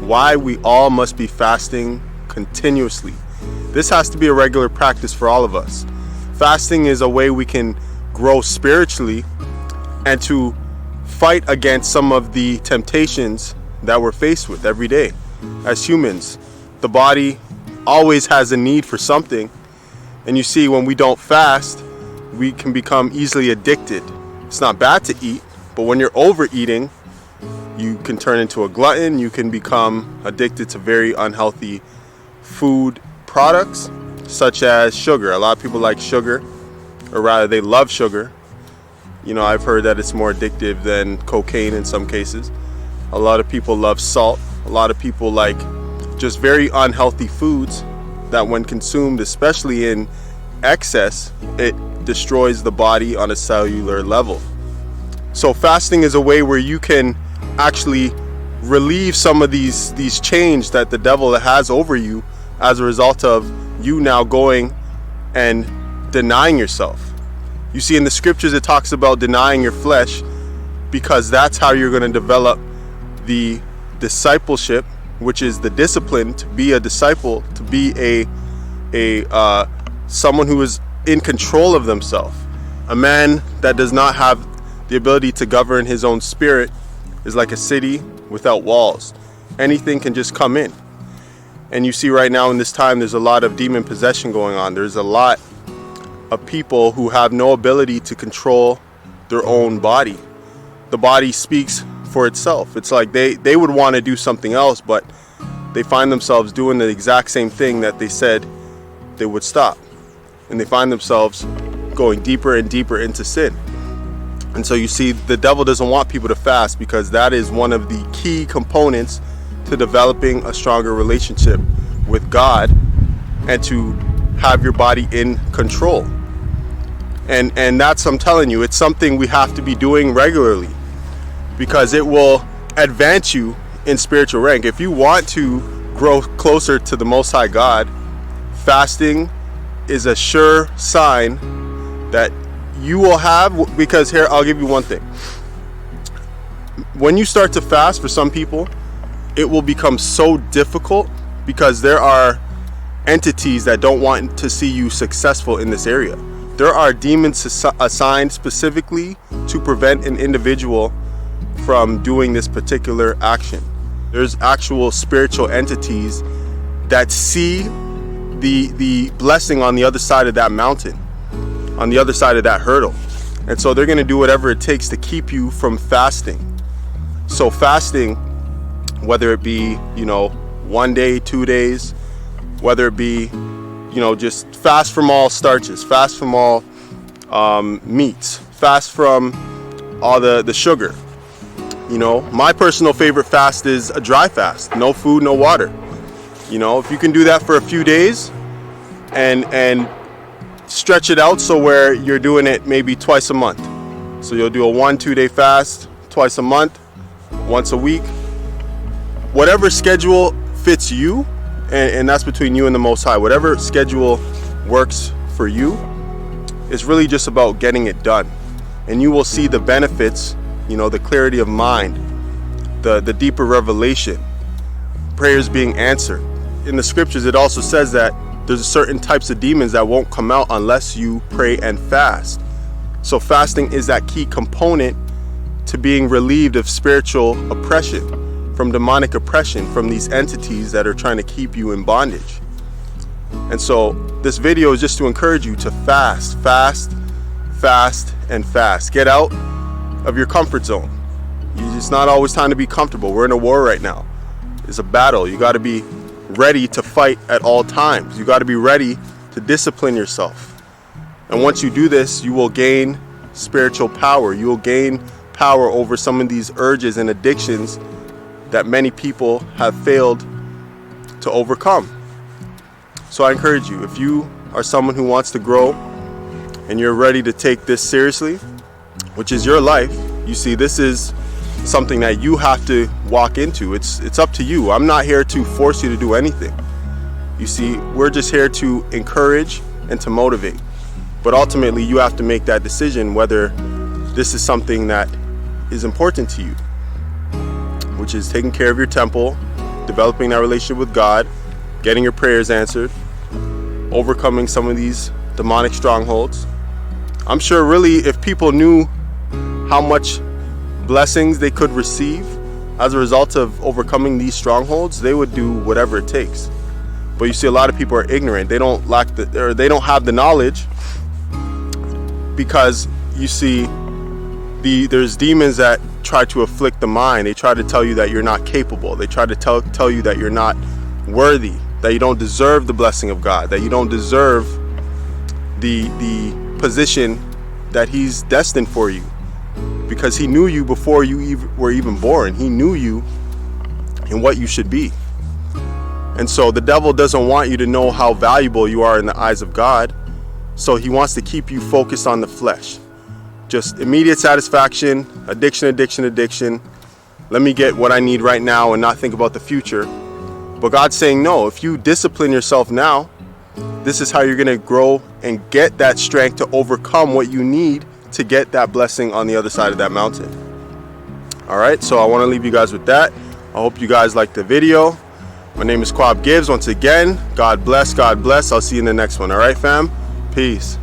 why we all must be fasting continuously. This has to be a regular practice for all of us. Fasting is a way we can grow spiritually and to fight against some of the temptations that we're faced with every day. As humans, the body always has a need for something, and you see, when we don't fast, we can become easily addicted. It's not bad to eat, but when you're overeating, you can turn into a glutton. You can become addicted to very unhealthy food products, such as sugar. A lot of people like sugar, or rather they love sugar. You know, I've heard that it's more addictive than cocaine in some cases. A lot of people love salt. A lot of people like just very unhealthy foods that, when consumed, especially in excess, it destroys the body on a cellular level. So fasting is a way where you can actually relieve some of these chains that the devil has over you as a result of you now going and denying yourself. You see, in the scriptures it talks about denying your flesh, because that's how you're going to develop the discipleship, which is the discipline to be a disciple, to be a someone who is in control of themselves. A man that does not have the ability to govern his own spirit is like a city without walls. Anything can just come in. And you see right now in this time, there's a lot of demon possession going on. There's a lot of people who have no ability to control their own body. The body speaks for itself. It's like they would want to do something else, but they find themselves doing the exact same thing that they said they would stop. And they find themselves going deeper and deeper into sin. And so you see, the devil doesn't want people to fast, because that is one of the key components to developing a stronger relationship with God and to have your body in control. And that's, I'm telling you, it's something we have to be doing regularly, because it will advance you in spiritual rank. If you want to grow closer to the Most High God, fasting is a sure sign that you will have. Because here, I'll give you one thing. When you start to fast, for some people, it will become so difficult, because there are entities that don't want to see you successful in this area. There are demons assigned specifically to prevent an individual from doing this particular action. There's actual spiritual entities that see the blessing on the other side of that mountain, on the other side of that hurdle. And so they're going to do whatever it takes to keep you from fasting. So fasting, whether it be, 1 day, 2 days, whether it be, just fast from all starches, fast from all meats, fast from all the sugar. My personal favorite fast is a dry fast, no food, no water. If you can do that for a few days and stretch it out so where you're doing it maybe twice a month. So you'll do a 1-2 day fast twice a month, once a week, whatever schedule fits you, and that's between you and the Most High. Whatever schedule works for you, it's really just about getting it done. And you will see the benefits, the clarity of mind, the deeper revelation, prayers being answered. In the scriptures, it also says that there's certain types of demons that won't come out unless you pray and fast. So fasting is that key component to being relieved of spiritual oppression, from demonic oppression, from these entities that are trying to keep you in bondage. And so this video is just to encourage you to fast, and fast. Get out of your comfort zone. It's not always time to be comfortable. We're in a war right now. It's a battle. You got to be ready to fight at all times. You got to be ready to discipline yourself. And once you do this, you will gain spiritual power. You will gain power over some of these urges and addictions that many people have failed to overcome. So I encourage you, if you are someone who wants to grow and you're ready to take this seriously, which is your life, you see, this is something that you have to walk into. It's up to you. I'm not here to force you to do anything. You see, we're just here to encourage and to motivate. But ultimately, you have to make that decision whether this is something that is important to you, which is taking care of your temple developing that relationship with God, getting your prayers answered, overcoming some of these demonic strongholds. I'm sure really if people knew how much blessings they could receive as a result of overcoming these strongholds, they would do whatever it takes. But you see, a lot of people are ignorant. They don't they don't have the knowledge, because you see, there's demons that try to afflict the mind. They try to tell you that you're not capable. They try to tell you that you're not worthy, that you don't deserve the blessing of God, that you don't deserve the position that He's destined for you, because He knew you before you were even born. He knew you and what you should be. And so the devil doesn't want you to know how valuable you are in the eyes of God. So he wants to keep you focused on the flesh. Just immediate satisfaction, addiction. Let me get what I need right now and not think about the future. But God's saying, no, if you discipline yourself now, this is how you're going to grow and get that strength to overcome what you need to get that blessing on the other side of that mountain. All right, so I want to leave you guys with that. I hope you guys liked the video. My name is Quab Gibbs. Once again, God bless. I'll see you in the next one. All right, fam? Peace.